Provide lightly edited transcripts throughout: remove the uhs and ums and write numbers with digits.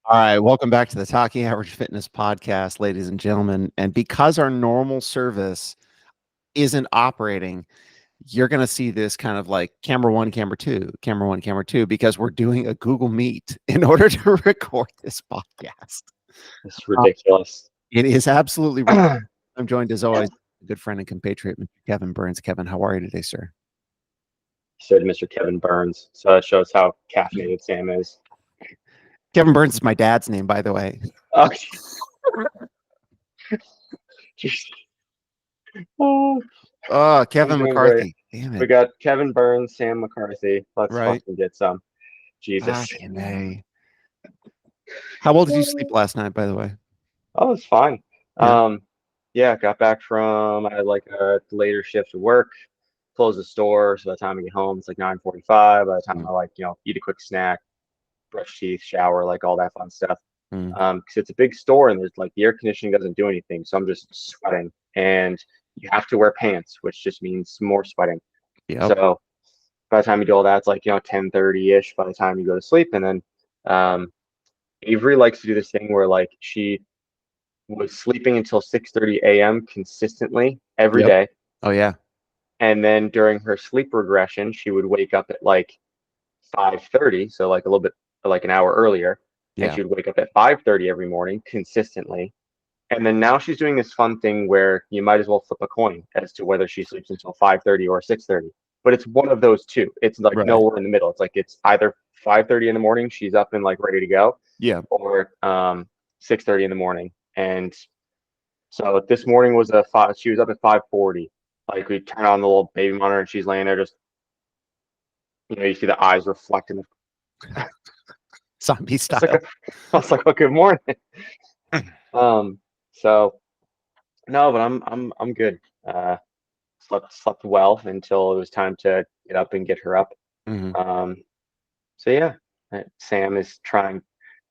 All right, welcome back to the Talking Average Fitness podcast, ladies and gentlemen. And because our normal service isn't operating, you're going to see this kind of like camera one, camera two, because we're doing a Google Meet in order to record this podcast. It's Uh, ridiculous. it is absolutely ridiculous. You I'm joined, as always, by a good friend and compatriot, Mr. Kevin Burns. Kevin, how are you today, sir? said Mr. Kevin Burns, so that shows how caffeinated Sam is. Kevin Burns is my dad's name, by the way. Oh, oh, Oh, I'm Kevin doing great. McCarthy. Damn We it. got Kevin Burns, Sam McCarthy. Let's Right. fucking get some. Jesus. Fucking A. How well did you sleep last night, by the way? Oh, it's fine. Yeah. Yeah, got back from I had like a later shift at work, closed the store, so by the time I get home, it's like 9:45. By the time I eat a quick snack, brush teeth, shower, like all that fun stuff. Mm. Because it's a big store and there's like the air conditioning doesn't do anything, so I'm just sweating, and you have to wear pants, which just means more sweating. Yep. So by the time you do all that, it's like 10:30 ish. By the time you go to sleep, and then Avery likes to do this thing where like she was sleeping until 6:30 a.m. consistently every Yep. day, Oh yeah. and then during her sleep regression, she would wake up at like 5:30, so like a little bit like an hour earlier, and Yeah. she would wake up at 5:30 every morning consistently. And then now she's doing this fun thing where you might as well flip a coin as to whether she sleeps until 5:30 or 6:30. But it's one of those two. It's like Right. nowhere in the middle. It's like it's either 5:30 in the morning, she's up and like ready to go, Yeah. or 6:30 in the morning. And so this morning was a five. She was up at 5:40. Like we turn on the little baby monitor and she's laying there just you see the eyes reflecting. Zombie It's like style. I was like, oh, good morning. So no, but I'm good. Slept well until it was time to get up and get her up. Hmm. Um, so yeah, Sam is trying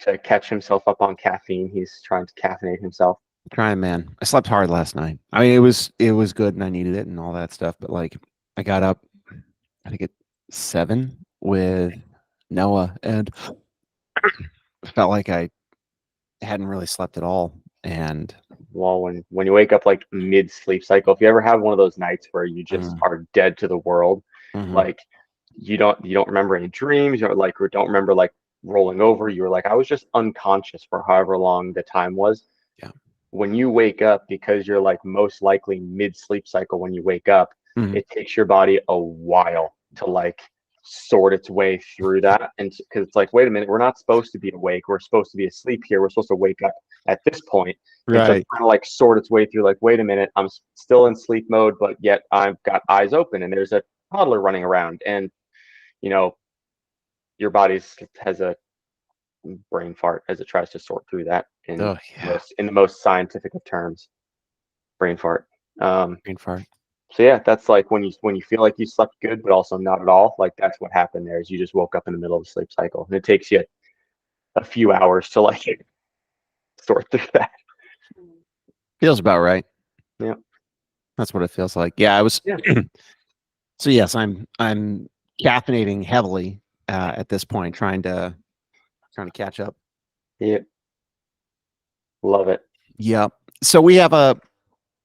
to catch himself up on caffeine. He's trying to caffeinate himself. Trying, man. I slept hard last night. I mean, it was good and I needed it and all that stuff. But like, I got up, I think at 7 with Noah, and felt like I hadn't really slept at all. And Well, when you wake up like mid sleep cycle, if you ever have one of those nights where you just mm, are dead to the world, mhm. like you don't remember any dreams, or don't remember like rolling over. You were like, I was just unconscious for however long the time was. Yeah. When you wake up, because you're like most likely mid sleep cycle when you wake up, Mhm. it takes your body a while to like sort its way through that. And because it's like, wait a minute, we're not supposed to be awake. We're supposed to be asleep here. We're supposed to wake up at this point. And so it's Right. kind of like sort its way through, like, wait a minute, I'm still in sleep mode, but yet I've got eyes open and there's a toddler running around. And, you know, your body has a brain fart as it tries to sort through that Oh yeah. in the most scientific of terms, brain fart. Brain fart. So yeah, that's like when you feel like you slept good, but also not at all. Like that's what happened there. Is you just woke up in the middle of the sleep cycle, and it takes you a few hours to like sort through that. Feels about right. Yeah, That's what it feels like. Yeah, I was. yeah, So yes, I'm caffeinating heavily at this point, trying to catch up. yeah. Love it. Yeah. So we have a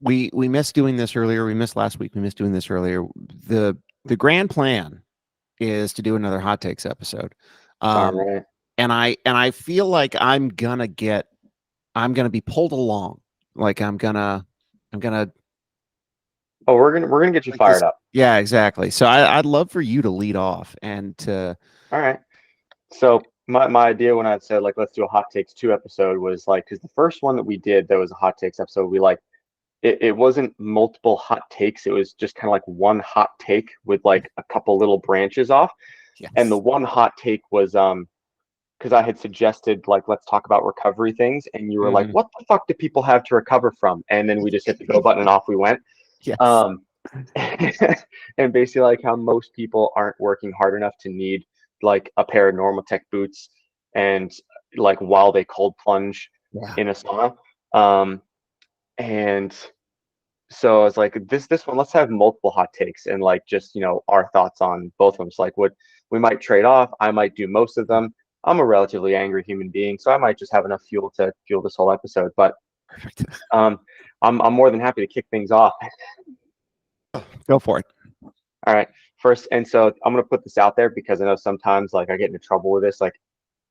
we missed doing this earlier. We missed last week. We missed doing this earlier. The grand plan is to do another hot takes episode. All Um, right. and I feel like I'm gonna be pulled along. Like I'm gonna Oh, we're gonna get you like this. fired up. Yeah, exactly. So I'd love for you to lead off and to All right. So my idea when I said like let's do a hot takes 2 episode was like because the first one that we did that was a hot takes episode we like it wasn't multiple hot takes, it was just kind of like one hot take with like a couple little branches off. And the yes. one hot take was because I had suggested like let's talk about recovery things, and you were like, Mhm. "What the fuck do people have to recover from?" And then we just hit the go button and off we went. Yes. Um, and basically like how most people aren't working hard enough to need like a pair of Normatec boots and like while they cold plunge Yeah. in a sauna. Um, and so I was like, this one, let's have multiple hot takes and like just our thoughts on both of them. So like what we might trade off. I might do most of them. I'm a relatively angry human being, so I might just have enough fuel to fuel this whole episode. But Perfect. I'm more than happy to kick things off. Go for it. All right, first, and so I'm gonna put this out there because I know sometimes like I get into trouble with this. Like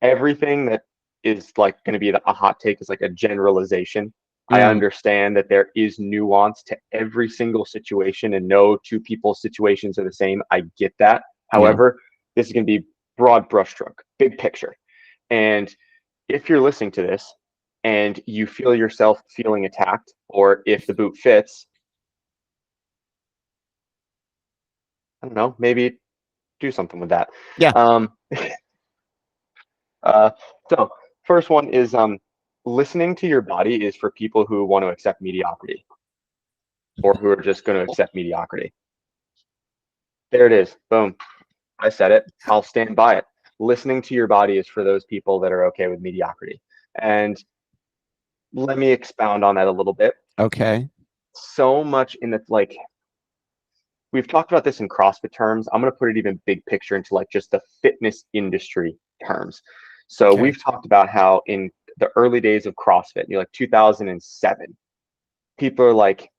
everything that is like going to be a hot take is like a generalization. I Mm, understand that there is nuance to every single situation and no two people's situations are the same. I get that. yeah. However, this is going to be broad brushstroke, big picture. And if you're listening to this and you feel yourself feeling attacked, or if the boot fits, I don't know, maybe do something with that. Yeah. Um, Uh, so first one is listening to your body is for people who want to accept mediocrity or who are just going to accept mediocrity. There it is. Boom. I said it. I'll stand by it. Listening to your body is for those people that are okay with mediocrity. And let me expound on that a little bit. Okay. So much in the like we've talked about this in CrossFit terms. I'm going to put it even big picture into like just the fitness industry terms. So Okay. we've talked about how in the early days of CrossFit, like 2007, people are like,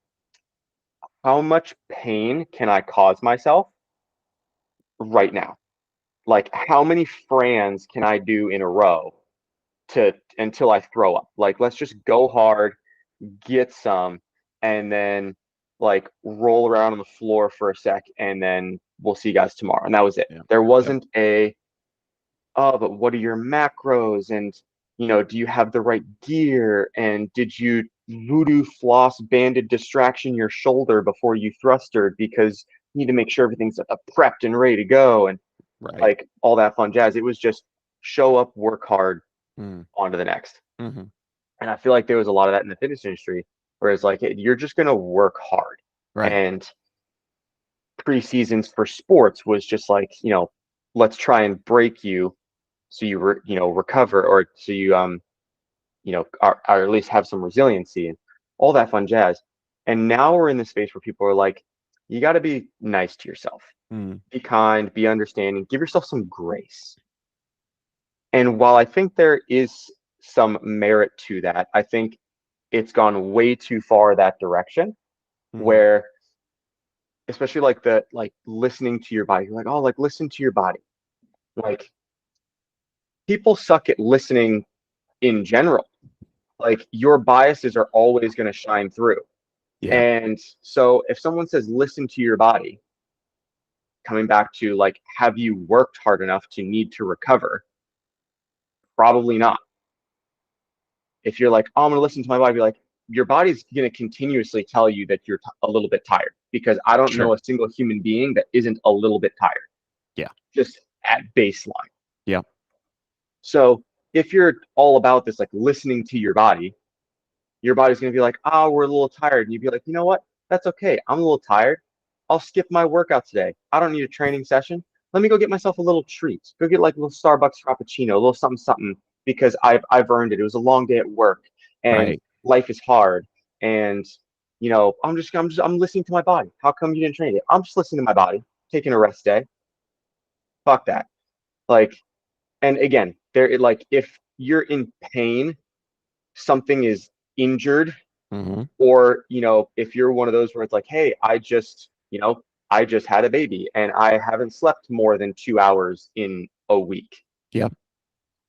how much pain can I cause myself right now? Like, how many Frans can I do in a row to until I throw up? Like, let's just go hard, get some, and then like roll around on the floor for a sec, and then we'll see you guys tomorrow. And that was it. Yeah. There Yep. wasn't a, oh, but what are your macros? And, do you have the right gear? And did you voodoo floss banded distraction your shoulder before you thrustered because you need to make sure everything's prepped and ready to go and Right. like all that fun jazz. It was just show up, work hard, Mm, on to the next. hmm. And I feel like there was a lot of that in the fitness industry, whereas like you're just gonna work hard. Right. And preseasons for sports was just like, let's try and break you so recover, or so you or at least have some resiliency and all that fun jazz. And now we're in this space where people are like, you got to be nice to yourself, Mm, be kind, be understanding, give yourself some grace. And while I think there is some merit to that, I think it's gone way too far that direction hmm. where, especially like the like listening to your body, you're like, oh, like listen to your body. Like people suck at listening in general. Like your biases are always going to shine through. Yeah. And so if someone says listen to your body, coming back to like, have you worked hard enough to need to recover? Probably not. If you're like, oh, I'm going to listen to my body, be like, your body's going to continuously tell you that you're a little bit tired because I don't Sure. know a single human being that isn't a little bit tired, Yeah. just at baseline. Yeah. So if you're all about this, like listening to your body's going to be like, oh, we're a little tired. And you'd be like, you know what? That's okay. I'm a little tired. I'll skip my workout today. I don't need a training session. Let me go get myself a little treat. Go get like a little Starbucks Frappuccino, a little something, something, because I've earned it. It was a long day at work and Right. life is hard. And, I'm listening to my body. How come you didn't train it? I'm just listening to my body, taking a rest day. Fuck that. Like, and again, like, if you're in pain, something is injured, Hmm. or if you're one of those where it's like, hey, I just had a baby and I haven't slept more than 2 hours in a week. Yep.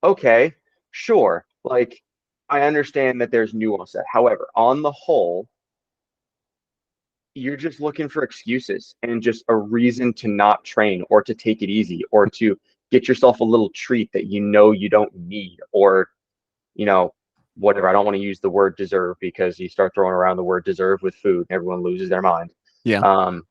Okay, sure, like I understand that there's nuance there. However, on the whole, you're just looking for excuses and just a reason to not train or to take it easy or to get yourself a little treat that you don't need, or you know, whatever. I don't want to use the word deserve because you start throwing around the word deserve with food and everyone loses their mind. Yeah. Um,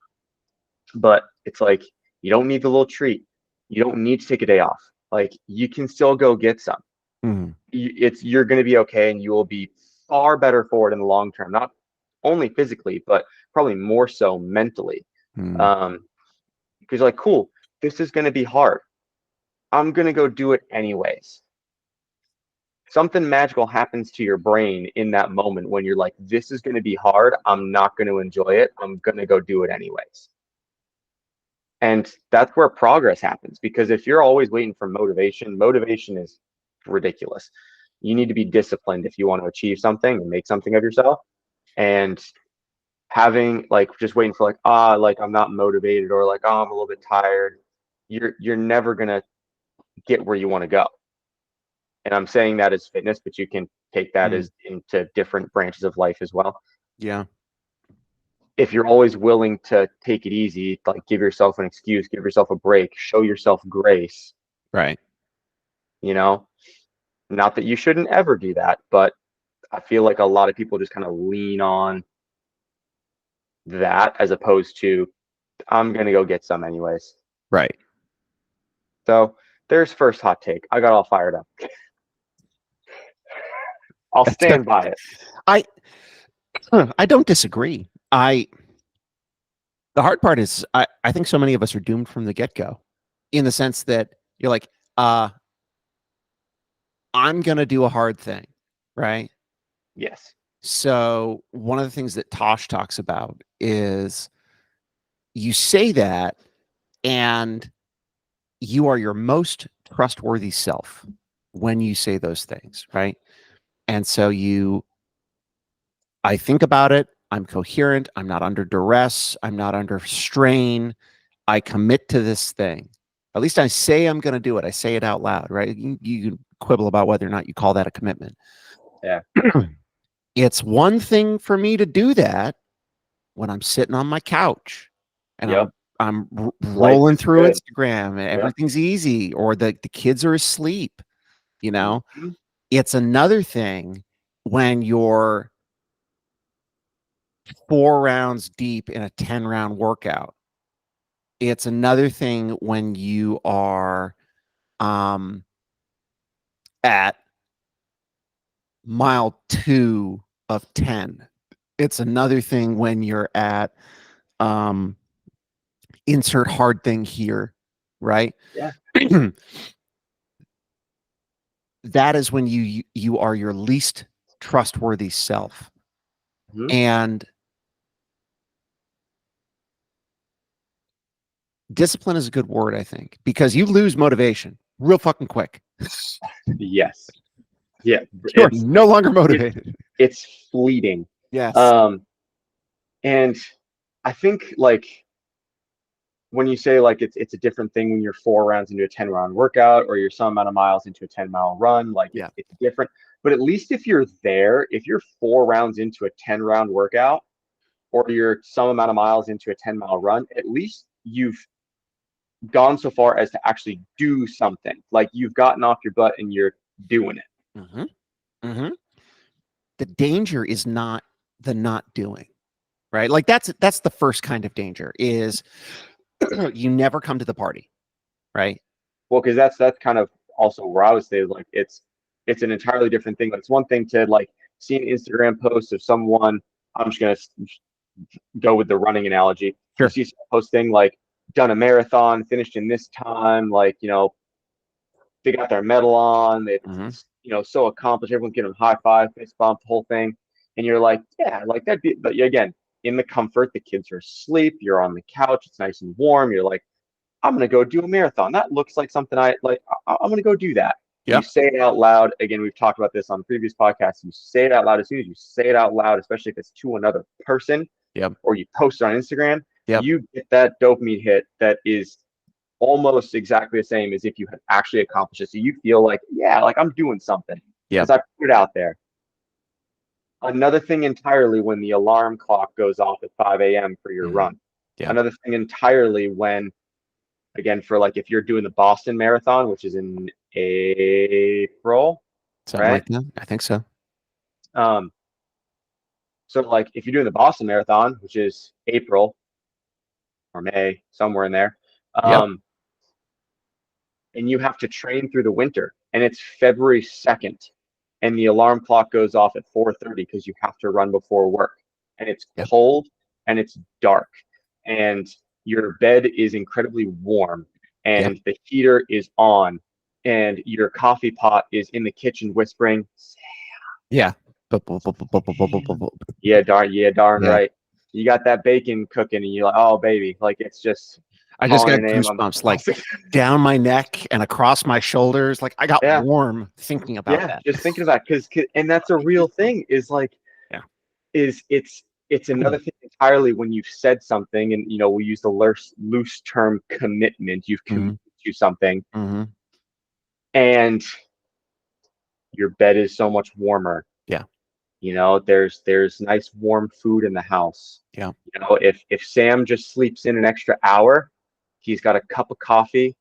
but it's like, you don't need the little treat. You don't need to take a day off. Like you can still go get some. Hmm. You're going to be okay, and you will be far better for it in the long term, not only physically, but probably more so mentally. Hmm. Um, because like, cool, this is going to be hard. I'm going to go do it anyways. Something magical happens to your brain in that moment when you're like, this is going to be hard. I'm not going to enjoy it. I'm going to go do it anyways. And that's where progress happens, because if you're always waiting for motivation is ridiculous. You need to be disciplined if you want to achieve something and make something of yourself. And having like just waiting for like I'm not motivated, or like I'm a little bit tired, you're never gonna get where you want to go. And I'm saying that as fitness, but you can take that as into different branches of life as well. Yeah. If you're always willing to take it easy, like give yourself an excuse, give yourself a break, show yourself grace, Right. you know, not that you shouldn't ever do that, but I feel like a lot of people just kind of lean on that as opposed to, I'm going to go get some anyways. Right. So there's first hot take. I got all fired up. I'll That's good. stand by it. I don't disagree. The hard part is I think so many of us are doomed from the get-go, in the sense that you're like, I'm gonna do a hard thing, right? Yes. So one of the things that Tosh talks about is you say that, and you are your most trustworthy self when you say those things, right? And so I think about it, I'm coherent, I'm not under duress, I'm not under strain, I commit to this thing. At least I say I'm going to do it. I say it out loud, right? You can quibble about whether or not you call that a commitment. Yeah. It's one thing for me to do that when I'm sitting on my couch and Yep. I'm Life rolling is through good. Instagram and Yep. everything's easy, or the kids are asleep, you know? Mm-hmm. It's another thing when you're 4 rounds deep in a 10-round workout. It's another thing when you are at mile 2 of 10. It's another thing when you're at insert hard thing here, right? Yeah. That is when you are your least trustworthy self. Mm-hmm. And discipline is a good word, I think, because you lose motivation real fucking quick. Yes. Yeah. You're no longer motivated. It's fleeting. Yes. And I think like when you say like it's a different thing when you're 4 rounds into a 10-round workout, or you're some amount of miles into a 10-mile run, like Yeah. it's different. But at least if you're 4 rounds into a 10-round workout, or you're some amount of miles into a 10-mile run, at least you've gone so far as to actually do something. Like you've gotten off your butt and you're doing it. Mm-hmm. Mm-hmm. The danger is not the not doing, right? Like that's the first kind of danger is you never come to the party, right? Well, because that's kind of also where I would say like it's an entirely different thing. Like it's one thing to like see an Instagram post of someone. I'm just gonna go with the running analogy. Sure. You see someone posting like done a marathon, finished in this time, like they got their medal on, they so accomplished. Everyone's giving them high five, fist bump, the whole thing, and you're like, yeah, like that. But again, in the comfort, the kids are asleep. You're on the couch. It's nice and warm. You're like, I'm gonna go do a marathon. That looks like something I like. I'm gonna go do that. Yep. You say it out loud. Again, we've talked about this on previous podcasts. You say it out loud. As soon as you say it out loud, especially if it's to another person, or you post it on Instagram, you get that dopamine hit that is almost exactly the same as if you had actually accomplished it. So you feel like, yeah, like I'm doing something because I put it out there. Another thing entirely when the alarm clock goes off at 5 a.m. for your run. Another thing entirely when, again, for like if you're doing the Boston Marathon, which is in April, something like that. I think so. So like if you're doing the Boston Marathon, which is April or May, somewhere in there, and you have to train through the winter, and it's February 2nd, and the alarm clock goes off at 4:30 because you have to run before work, and it's cold and it's dark, and your bed is incredibly warm, and the heater is on, and your coffee pot is in the kitchen whispering, yeah, darn right. You got that bacon cooking, and you're like, oh baby, like it's just I just calling got her name on the goosebumps like down my neck and across my shoulders. Like I got yeah, warm thinking about yeah, that. just thinking about because and that's a real thing is like Yeah. is it's another thing entirely when you've said something and we use the loose term commitment. You've Mm-hmm. committed to something Mm-hmm. and your bed is so much warmer. Yeah. There's nice warm food in the house. Yeah. If Sam just sleeps in an extra hour, he's got a cup of coffee.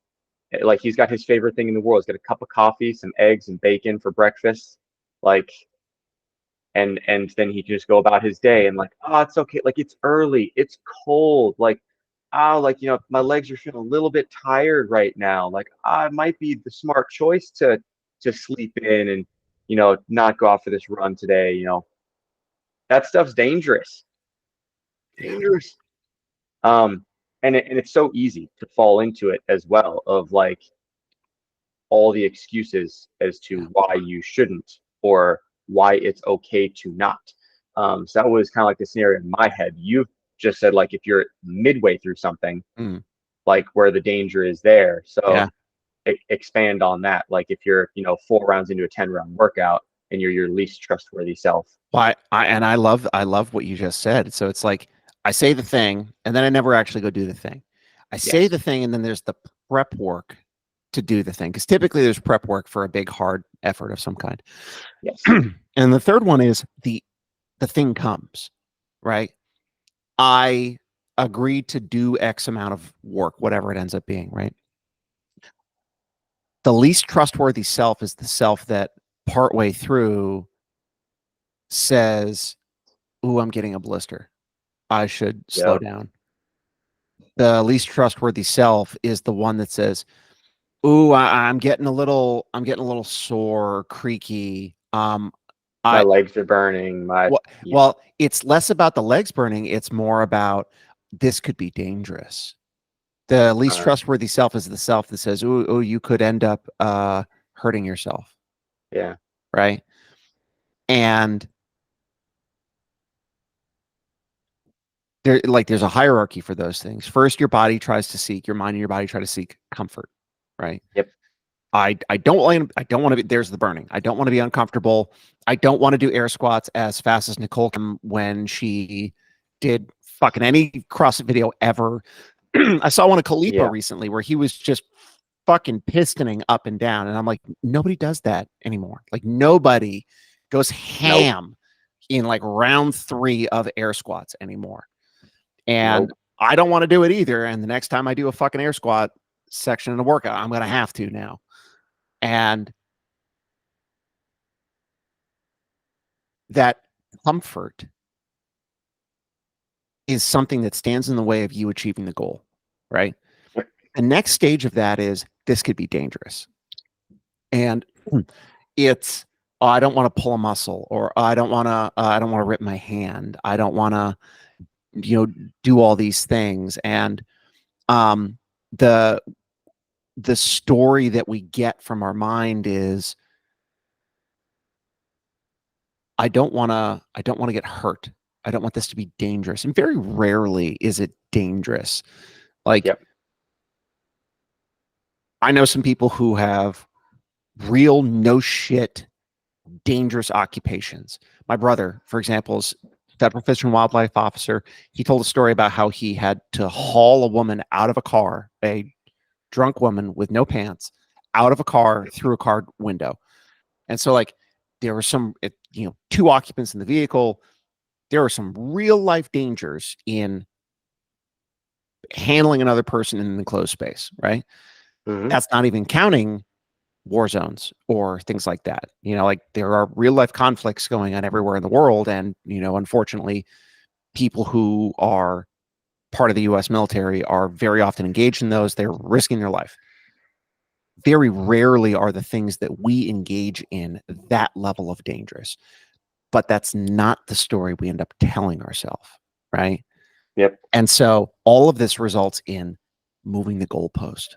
Like he's got his favorite thing in the world. He's got a cup of coffee, some eggs and bacon for breakfast. Like and then he can just go about his day and like, oh, it's okay. Like it's early, it's cold. Like, oh, like my legs are feeling a little bit tired right now. Like, it might be the smart choice to sleep in and not go out for this run today. That stuff's dangerous. Dangerous. Um, and it's so easy to fall into it as well of like all the excuses as Yeah. to why you shouldn't or why it's okay to not. So that was kind of like the scenario in my head. You've just said like if you're midway through something, Mm. like where the danger is there. So Yeah. expand on that. Like if you're 4 rounds into a 10 round workout and you're your least trustworthy self. Well, I love what you just said. So it's like I say the thing and then I never actually go do the thing. I say Yes. the thing and then there's the prep work to do the thing because typically there's prep work for a big hard effort of some kind. Yes. And the third one is the thing comes, right? I agreed to do X amount of work, whatever it ends up being, right? The least trustworthy self is the self that partway through says, "Ooh, I'm getting a blister. I should slow Yep. down." The least trustworthy self is the one that says, "Ooh, I'm getting a little sore, or creaky. My I legs are burning. Yeah. well, it's less about the legs burning. It's more about this could be dangerous." The least Uh, trustworthy self is the self that says, "Ooh, you could end up hurting yourself," yeah. right? And there's a hierarchy for those things. First, your mind and your body try to seek comfort, right? Yep. I don't want to be there's the burning. I don't want to be uncomfortable. I don't want to do air squats as fast as Nicole can when she did fucking any CrossFit video ever. I saw one of Kalipa Yeah. recently where he was just fucking pistoning up and down. And I'm like, nobody does that anymore. Like nobody goes Nope. ham in like round 3 of air squats anymore. And Nope. I don't want to do it either. And the next time I do a fucking air squat section in a workout, I'm going to have to now. And that comfort is something that stands in the way of you achieving the goal, right? The next stage of that is this could be dangerous. And it's I don't want to pull a muscle or I don't want to rip my hand. I don't want to do all these things and um the the story that we get from our mind is I don't want to get hurt. I don't want this to be dangerous. And very rarely is it dangerous. Like Yep. I know some people who have real no shit dangerous occupations. My brother, for example, is federal fish and wildlife officer. He told a story about how he had to haul a woman out of a car, a drunk woman with no pants, out of a car through a car window. And so, like, there were two occupants in the vehicle. There are some real life dangers in handling another person in an enclosed space, right? Hmm. That's not even counting war zones or things like that. Like there are real life conflicts going on everywhere in the world. And, unfortunately, people who are part of the US military are very often engaged in those. They're risking their life. Very rarely are the things that we engage in that level of dangerous. But that's not the story we end up telling ourselves, right? Yep. And so all of this results in moving the goalpost.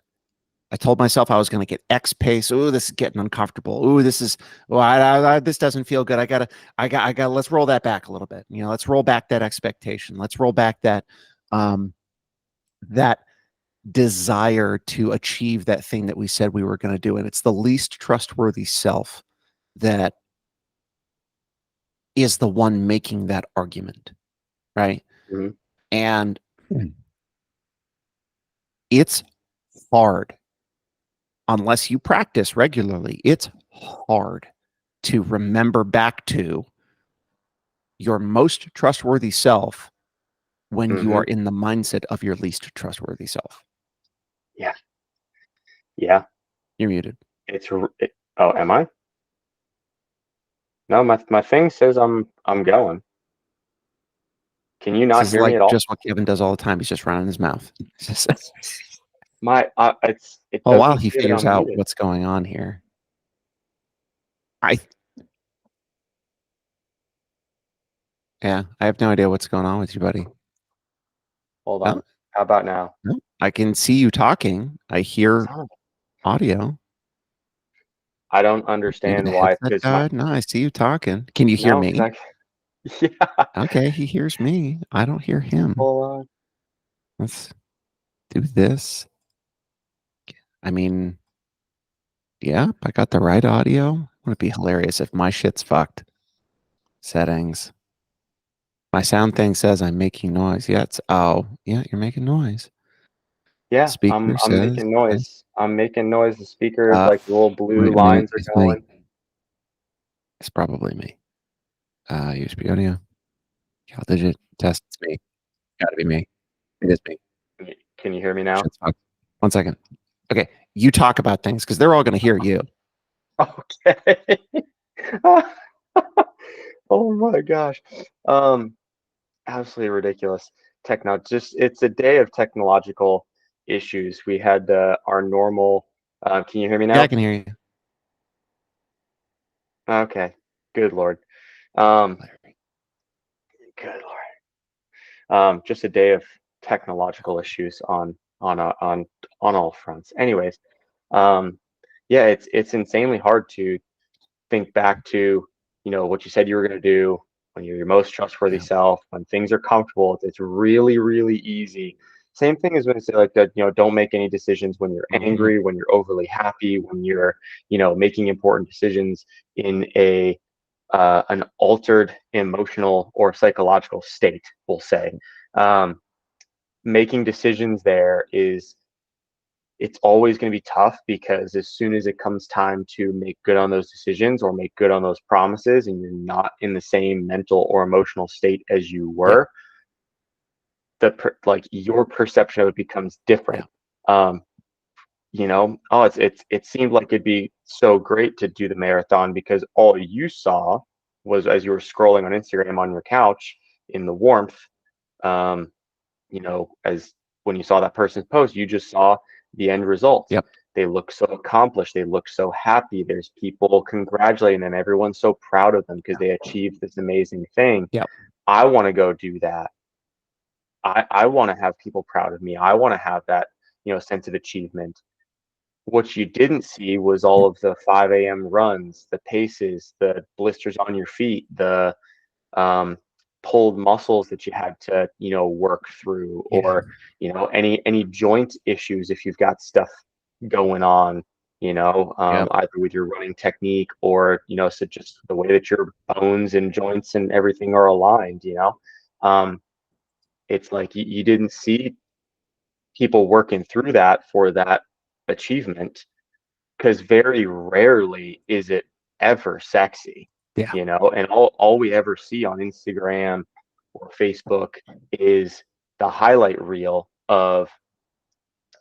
I told myself I was going to get X pace. Oh, this is getting uncomfortable. Oh, this doesn't feel good. I gotta, let's roll that back a little bit. Let's roll back that expectation. Let's roll back that desire to achieve that thing that we said we were going to do. And it's the least trustworthy self that is the one making that argument, right? Mm-hmm. And it's hard unless you practice regularly. It's hard to remember back to your most trustworthy self when you Mm-hmm. are in the mindset of your least trustworthy self. Yeah. Yeah. You're muted. Oh, am I? No, my thing says I'm going. Can you This not is hear me like at all? just what Kevin does all the time. He's just running his mouth. It Oh, while doesn't he say that figures I'm out muted. what's going on here. I have no idea what's going on with you, buddy. Hold Oh, on. How about now? no. I can see you talking. I hear audio. I don't Maybe understand the why, headset because died. No, I see you talking. Can you hear me? yeah. Okay, he hears me. I don't hear him. Hold on. Let's do this. I mean, yeah, I got the right audio. Would it be hilarious if my shit's fucked? Settings. My sound thing says I'm making noise. Yeah, yeah, you're making noise. Yeah, I'm Speaker I'm says, making okay. noise. I'm making noise. The speakers, like the little blue Wait a minute. lines are It's going. me. It's probably me. USB audio. Cal digit. Test. It's me. Gotta be me. It is me. Can you hear me now? Shit's fucked. 1 second. Okay. You talk about things because they're all going to hear you. Okay. Oh my gosh. Absolutely ridiculous. It's a day of technological issues. We had our normal. Can you hear me Yeah, I now? can hear you. Okay. Good Lord. Um, good Lord. Just a day of technological issues on all fronts. Anyways, um, yeah, it's insanely hard to think back to, what you said you were going to do when you're your most trustworthy Yeah. self, when things are comfortable. It's really, really easy. Same thing as when I say like that, don't make any decisions when you're Mm-hmm. angry, when you're overly happy, when you're, making important decisions in an altered emotional or psychological state, we'll say. Um, Making decisions there it's always going to be tough, because as soon as it comes time to make good on those decisions or make good on those promises, and you're not in the same mental or emotional state as you Yeah. were, your perception of it becomes Yeah. different. Um, it seemed like it'd be so great to do the marathon, because all you saw was, as you were scrolling on Instagram on your couch in the warmth, um, as when you saw that person's post, you just saw the end result. Yep. They look so accomplished. They look so happy. There's people congratulating them. Everyone's so proud of them because they achieved this amazing thing. Yep. I want to go do that. I want to have people proud of me. I want to have that, sense of achievement. What you didn't see was all of the 5 a.m. runs, the paces, the blisters on your feet, the um, pulled muscles that you had to work through, Yeah. or any joint issues if you've got stuff going on, Yep. either with your running technique, or so just the way that your bones and joints and everything are aligned. It's like you didn't see people working through that for that achievement, because very rarely is it ever sexy, Yeah. and all we ever see on Instagram or Facebook is the highlight reel of,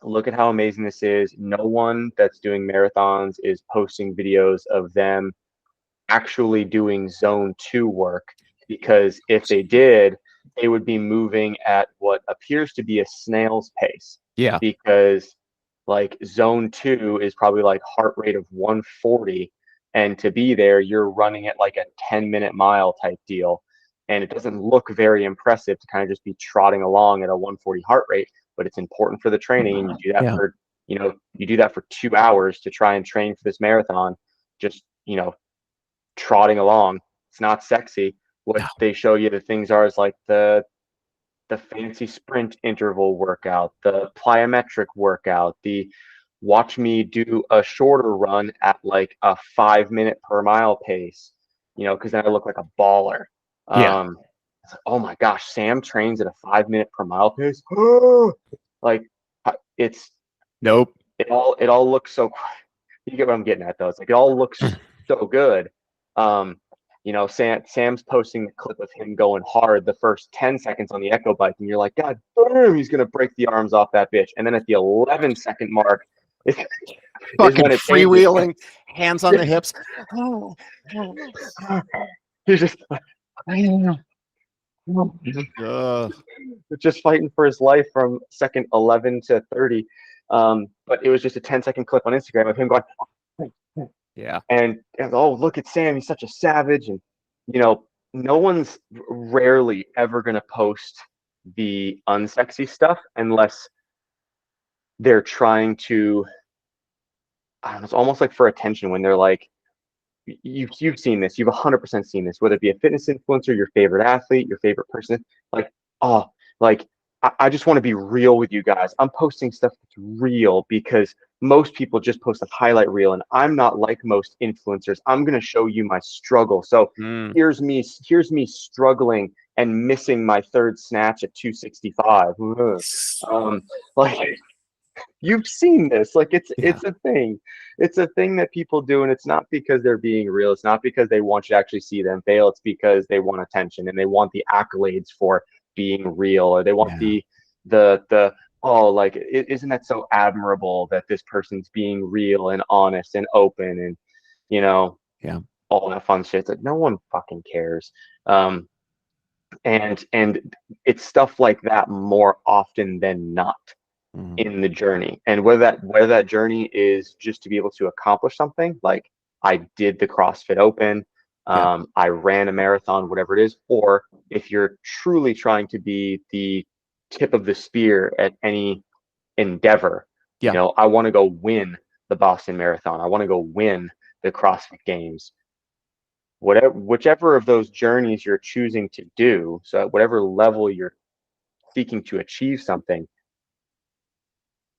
look at how amazing this is. No one that's doing marathons is posting videos of them actually doing zone 2 work, because if they did, they would be moving at what appears to be a snail's pace, Yeah. because like zone 2 is probably like heart rate of 140, and to be there you're running at like a 10-minute mile type deal, and it doesn't look very impressive to kind of just be trotting along at a 140 heart rate, but it's important for the training, and Yeah. you do that for 2 hours to try and train for this marathon, just trotting along. It's not sexy. What No. they show you the things are is like the the fancy sprint interval workout, the plyometric workout, the watch me do a shorter run at like a 5 minute per mile pace, because then I look like a baller. Yeah. It's like, oh my gosh, Sam trains at a 5 minute per mile pace. Like it's Nope. it all looks so. You get what I'm getting at, though. It's like it all looks so good. Sam's posting the clip of him going hard the first 10 seconds on the Echo bike, and you're like, God damn, he's gonna break the arms off that bitch. And then at the 11-second mark is Fucking when it changes. freewheeling, hands on the hips. He's just Ugh. just fighting for his life from second 11 to 30. But it was just a 10-second clip on Instagram of him going, Yeah. and oh, look at Sam, he's such a savage. And no one's rarely ever going to post the unsexy stuff unless they're trying to, I don't know, it's almost like for attention, when they're like, you've seen this, you've 100% seen this, whether it be a fitness influencer, your favorite athlete, your favorite person, like, oh, like, I just want to be real with you guys. I'm posting stuff that's real because most people just post a highlight reel, and I'm not like most influencers. I'm going to show you my struggle. So Mm. here's me struggling and missing my third snatch at 265. Like, you've seen this. Like, it's Yeah. a thing. It's a thing that people do, and it's not because they're being real. It's not because they want you to actually see them fail. It's because they want attention and they want the accolades for being real, or they want Yeah. the oh, like, isn't that so admirable that this person's being real and honest and open, and Yeah. all that fun shit. It's like, no one fucking cares. And it's stuff like that more often than not Mm. in the journey. And whether that journey is just to be able to accomplish something, like I did the CrossFit Open, Yeah. I ran a marathon, whatever it is, or if you're truly trying to be the tip of the spear at any endeavor, Yeah. I want to go win the Boston Marathon, I want to go win the CrossFit Games, whichever of those journeys you're choosing to do. So at whatever level you're seeking to achieve something,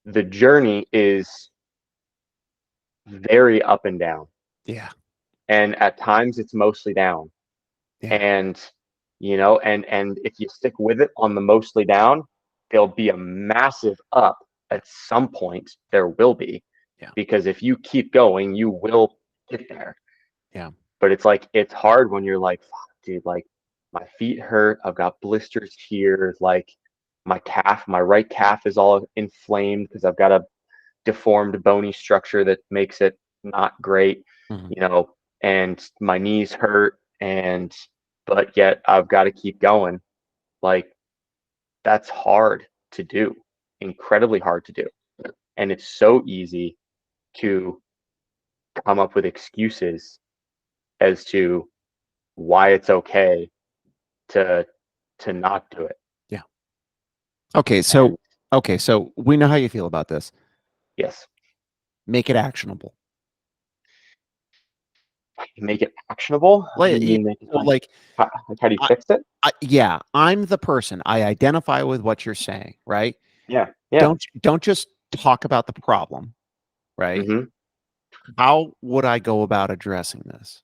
the journey is very up and down. Yeah. And at times it's mostly down. Yeah. And and if you stick with it on the mostly down, there'll be a massive up at some point. There will be. Yeah. Because if you keep going, you will get there. Yeah. But it's like, it's hard when you're like, fuck, dude, like, my feet hurt, I've got blisters here, like, my right calf is all inflamed because I've got a deformed bony structure that makes it not great, Mhm. and my knees hurt, but yet I've got to keep going. Like, that's hard to do, incredibly hard to do. And it's so easy to come up with excuses as to why it's okay to not do it. Yeah. Okay. And So we know how you feel about this. yes, Make it actionable. make it actionable. What do Like, you mean make it well, like, how do you I, fix it? yeah, I'm the person. I identify with what you're saying, right? Yeah, yeah. Don't just talk about the problem, right? Mm-hmm. How would I go about addressing this?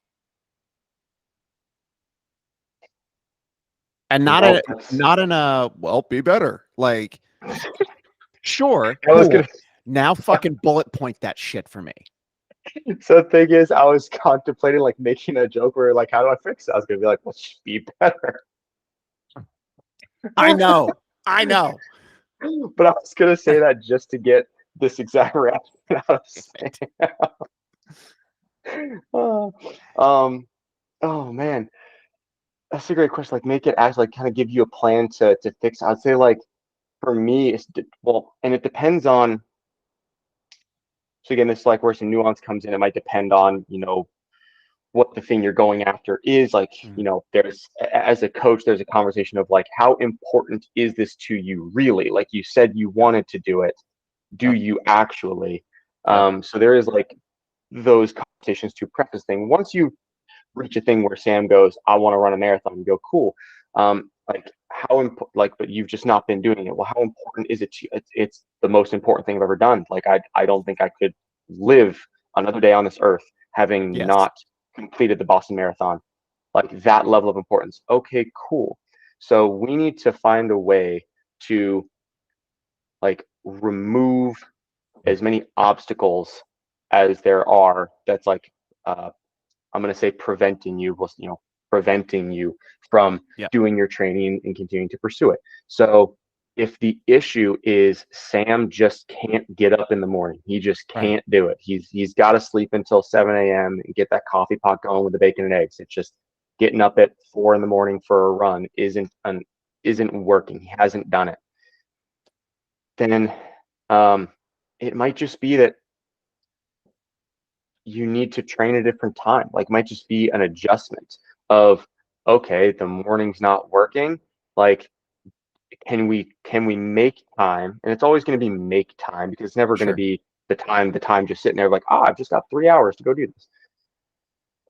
And Well, that's, not in a, well, be better. Like, sure, I was gonna. cool. Now fucking bullet point that shit for me. So the thing is, I was contemplating like making a joke where like, how do I fix it? I was gonna be like, well, just be better. I know. I know. But I was gonna say that just to get this exact reaction out of Sam. Oh, oh man, that's a great question. Like, make it actually, like, kind of give you a plan to fix. I'd say, like, for me, well, and it depends on. So again, this is like where some nuance comes in. It might depend on what the thing you're going after is. Like, Mm. there's, as a coach, there's a conversation of like, how important is this to you really? Like you said, you wanted to do it. Do Yep. you actually? Yep. So there is like those conversations to preface thing. Once you reach a thing where Sam goes, I want to run a marathon, you go, cool. Like how important, like, but you've just not been doing it. Well, how important is it to you? It's the most important thing I've ever done. Like I don't think I could live another day on this earth having Yes. not completed the Boston Marathon. Like that level of importance. Okay, cool. So we need to find a way to like remove as many obstacles as there are that's like I'm going to say preventing you, preventing you from Yeah. doing your training and continuing to pursue it. So if the issue is Sam just can't get up in the morning, he just Right. can't do it. He's got to sleep until 7 a.m. and get that coffee pot going with the bacon and eggs. It's just getting up at 4 in the morning for a run isn't working. He hasn't done it. Then it might just be that you need to train a different time. Like, might just be an adjustment of, okay, the morning's not working. Like, can we make time? And it's always going to be make time because it's never going to Sure. be the time just sitting there like, I've just got 3 hours to go do this.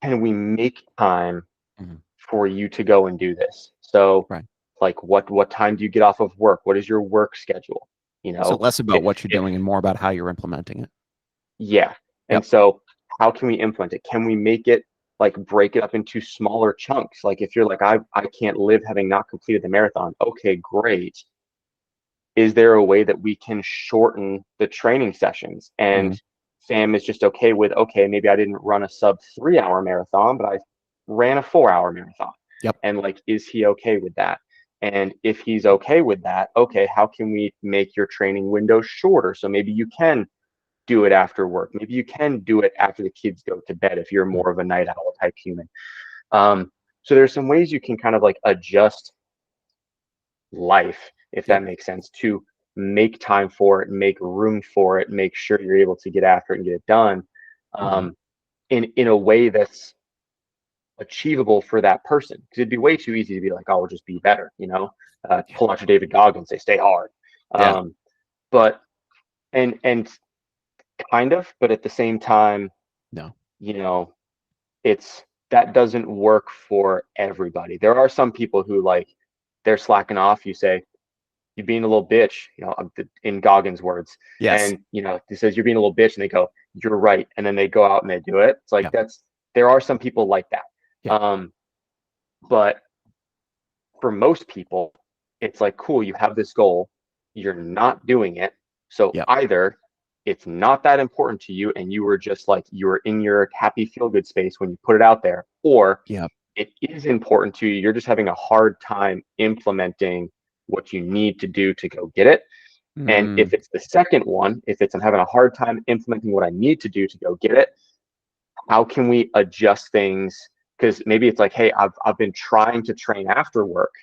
Can we make time Mhm. for you to go and do this? So, Right. like, what time do you get off of work? What is your work schedule? You So know, less about what you're if doing and more about how you're implementing it. Yeah. And Yep. so how can we implement it? Can we make it like break it up into smaller chunks? Like if you're like, I can't live having not completed the marathon. Okay, great. Is there a way that we can shorten the training sessions? Mhm. And Sam is just okay with, okay, maybe I didn't run a sub 3 hour marathon, but I ran a 4 hour marathon. Yep. And like, is he okay with that? And if he's okay with that, okay, how can we make your training window shorter? So maybe you can do it after work. Maybe you can do it after the kids go to bed if you're Mhm. more of a night owl type human. So there's some ways you can kind of like adjust life, if Yep. that makes sense, to make time for it, make room for it, make sure you're able to get after it and get it done Mhm. um, in a way that's achievable for that person. Because it'd be way too easy to be like, oh, we'll just be better, Yeah. pull out your David Goggins, say, stay hard. Yeah. Um, but and kind of, but at the same time, No. you know, it's that doesn't work for everybody. There are some people who like they're slacking off. You say you're being a little bitch, in Goggins' words, Yes. and he says you're being a little bitch, and they go, "You're right," and then they go out and they do it. It's like Yeah. there are some people like that, Yeah. but for most people, it's like, cool, you have this goal, you're not doing it. So Yep. either it's not that important to you and you were just like, you were in your happy feel good space when you put it out there, or Yep. it is important to you. You're just having a hard time implementing what you need to do to go get it. And if Mm. it's the second one, if it's I'm having a hard time implementing what I need to do to go get it, how can we adjust things? Because maybe it's like, hey, I've been trying to train after work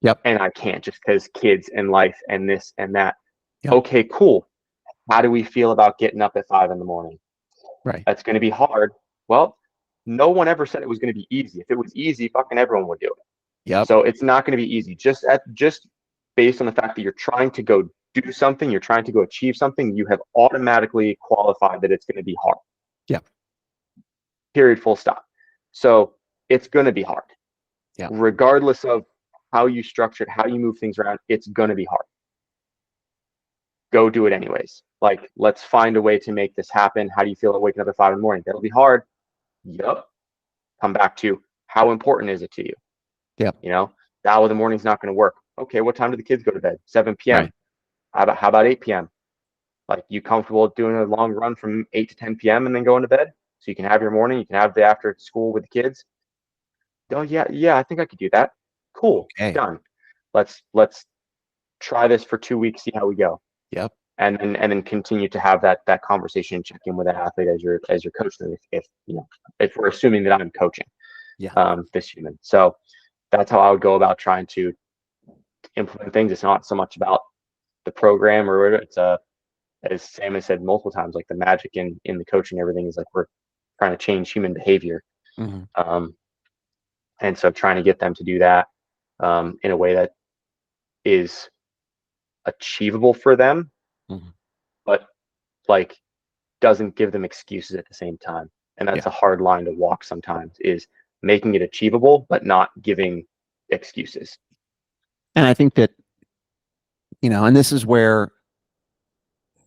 Yep. and I can't just because kids and life and this and that. Yep. Okay, cool. How do we feel about getting up at 5 in the morning? Right. That's going to be hard. Well, no one ever said it was going to be easy. If it was easy, fucking everyone would do it. Yep. So it's not going to be easy. Just based on the fact that you're trying to go do something, you're trying to go achieve something, you have automatically qualified that it's going to be hard. Yep. Period. Full stop. So it's going to be hard, Yep. regardless of how you structure it, how you move things around. It's going to be hard. Go do it anyways. Like, let's find a way to make this happen. How do you feel at waking up at 5 in the morning? That'll be hard. Yep. Come back to how important is it to you? Yep. You know, that in the morning's not going to work. Okay, what time do the kids go to bed? 7 p.m. Right. How about 8 p.m.? Like, you comfortable doing a long run from 8 to 10 p.m. and then going to bed? So you can have your morning, you can have the after school with the kids. Oh yeah, I think I could do that. Cool, Okay. done. Let's try this for 2 weeks, see how we go. Yep. And then continue to have that conversation and check in with that athlete as your coach. If we're assuming that I'm coaching Yeah. this human, so that's how I would go about trying to implement things. It's not so much about the program or whatever. It's as Sam has said multiple times, like the magic in the coaching, everything is like we're trying to change human behavior, Hmm. um, and so trying to get them to do that in a way that is achievable for them, Hmm. but like doesn't give them excuses at the same time. And Yeah. that's a hard line to walk sometimes, is making it achievable but not giving excuses. And I think that, and this is where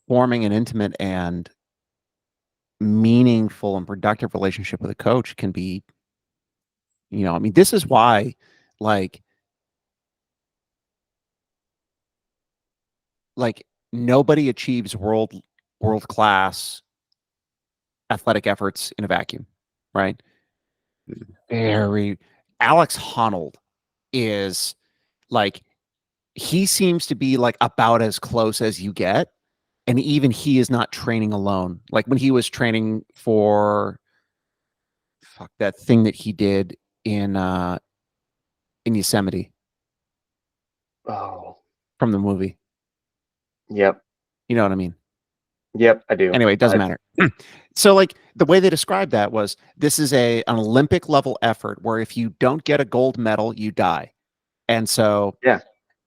forming an intimate and meaningful and productive relationship with a coach can be, I mean, this is why, like, nobody achieves world class athletic efforts in a vacuum, right? Very Alex Honnold is like, he seems to be like about as close as you get, and even he is not training alone. Like when he was training for that thing that he did in Yosemite Oh, from the movie. yep. You know what I mean? Yep, I do. Anyway, it doesn't matter. So like the way they described that was, this is an Olympic level effort where if you don't get a gold medal, you die. And so, Yeah,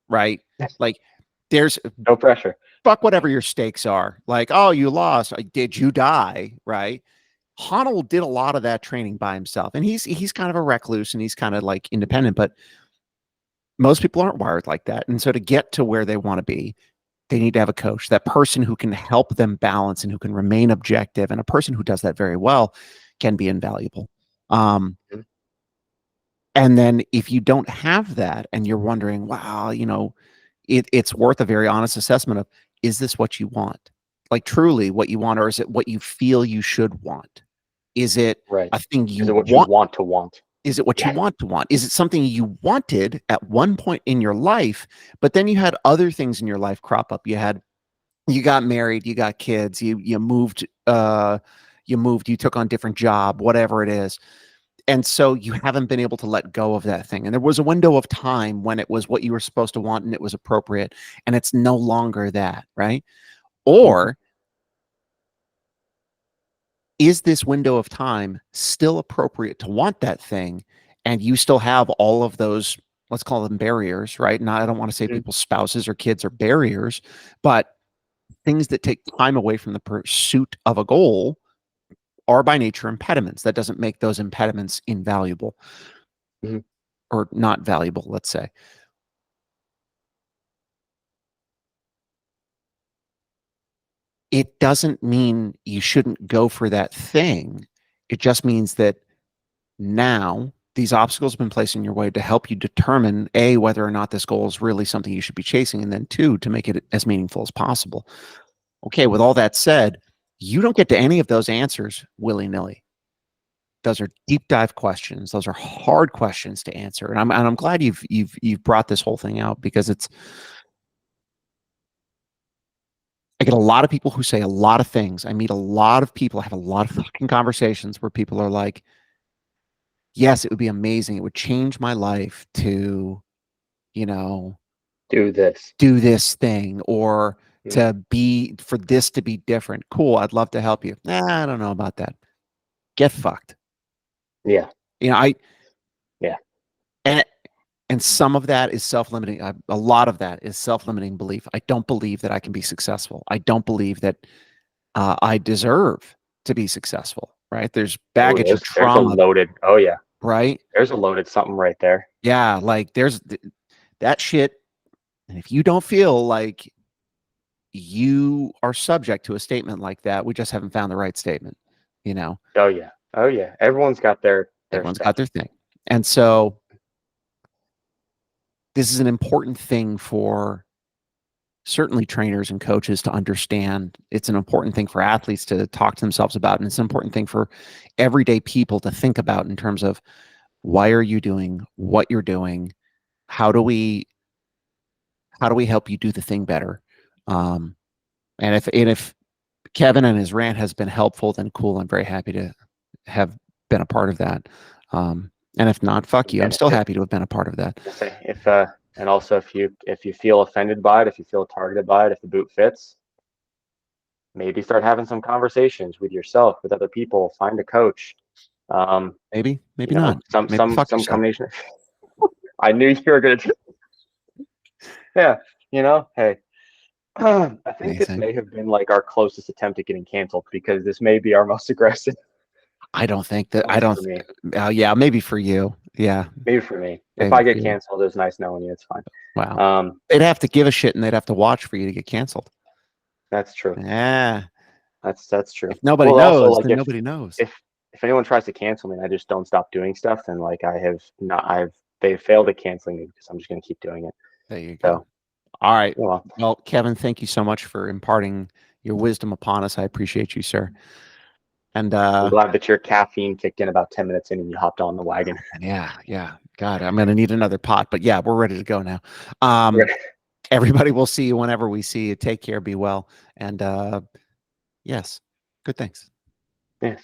right, like there's no pressure. fuck whatever your stakes are. Like, oh, you lost. Did you die? Right. Honnold did a lot of that training by himself, and he's kind of a recluse and he's kind of like independent, but most people aren't wired like that. And so to get to where they want to be, they need to have a coach, that person who can help them balance and who can remain objective. And a person who does that very well can be invaluable. Mhm. And then if you don't have that and you're wondering, wow, it's worth a very honest assessment of, is this what you want? Like truly what you want, or is it what you feel you should want? Is it Right. a thing Is you it what you want? want to want? Is it what you Yeah. want to want? Is it something you wanted at one point in your life, but then you had other things in your life crop up? You got married, you got kids, you moved, you took on different job, whatever it is. And so you haven't been able to let go of that thing. And there was a window of time when it was what you were supposed to want and it was appropriate, and it's no longer that, right? Mhm. Or is this window of time still appropriate to want that thing, and you still have all of those, let's call them barriers, right? Now, I don't want to say Mhm. people's spouses or kids are barriers, but things that take time away from the pursuit of a goal are by nature impediments. That doesn't make those impediments invaluable Mhm. or not valuable, let's say. It doesn't mean you shouldn't go for that thing. It just means that now these obstacles have been placed in your way to help you determine, A, whether or not this goal is really something you should be chasing, and then two, to make it as meaningful as possible. Okay, with all that said, you don't get to any of those answers willy-nilly. Those are deep dive questions. Those are hard questions to answer. And I'm glad you've brought this whole thing out, because I get a lot of people who say a lot of things. I meet a lot of people. I have a lot of fucking conversations where people are like, yes, it would be amazing. It would change my life to, you know, Do this. do this thing, or Mhm. for this to be different. Cool. I'd love to help you. Nah, I don't know about that. Get fucked. Yeah. You know, I, Yeah. and, and some of that is self-limiting. A lot of that is self-limiting belief. I don't believe that I can be successful. I don't believe that I deserve to be successful, right? There's Oh, baggage of there's a trauma, loaded. Oh yeah. right? There's a loaded something right there. Yeah, like there's that shit. And if you don't feel like you are subject to a statement like that, we just haven't found the right statement. You know, Oh yeah. Oh yeah. Everyone's got their everyone's got stuff. their thing. And so this is an important thing for certainly trainers and coaches to understand. It's an important thing for athletes to talk to themselves about. And it's an important thing for everyday people to think about in terms of, why are you doing what you're doing? How do we help you do the thing better? Um, and if Kevin and his rant has been helpful, then cool. I'm very happy to have been a part of that. And if not, fuck you. I'm And still happy to have been a part of that. say if and also if you feel offended by it, if you feel targeted by it, if the boot fits, maybe start having some conversations with yourself, with other people, find a coach. Um, Maybe, maybe not. some Maybe some fuck some yourself. combination. I knew you were gonna. Yeah, hey, I think this Anything. may have been like our closest attempt at getting canceled, because this may be our most aggressive. I don't think that. At I least don't. for me. Yeah, maybe for you. Yeah, Maybe for me. If maybe I for get you. canceled, it's nice knowing you. It's fine. Wow. They'd have to give a shit and they'd have to watch for you to get canceled. That's true. Yeah. That's true. If nobody Well, also, knows, like, then nobody knows. if anyone tries to cancel me and I just don't stop doing stuff, then like they failed at canceling me because I'm just gonna keep doing it. There you go. So, All right. well, Well, Kevin, thank you so much for imparting your wisdom upon us. I appreciate you, sir. And I'm glad that your caffeine kicked in about 10 minutes in and you hopped on the wagon. yeah. God, I'm gonna need another pot, but yeah, we're ready to go now. Right. Everybody, will see you whenever we see you. Take care, be well, and yes, good things. Yes.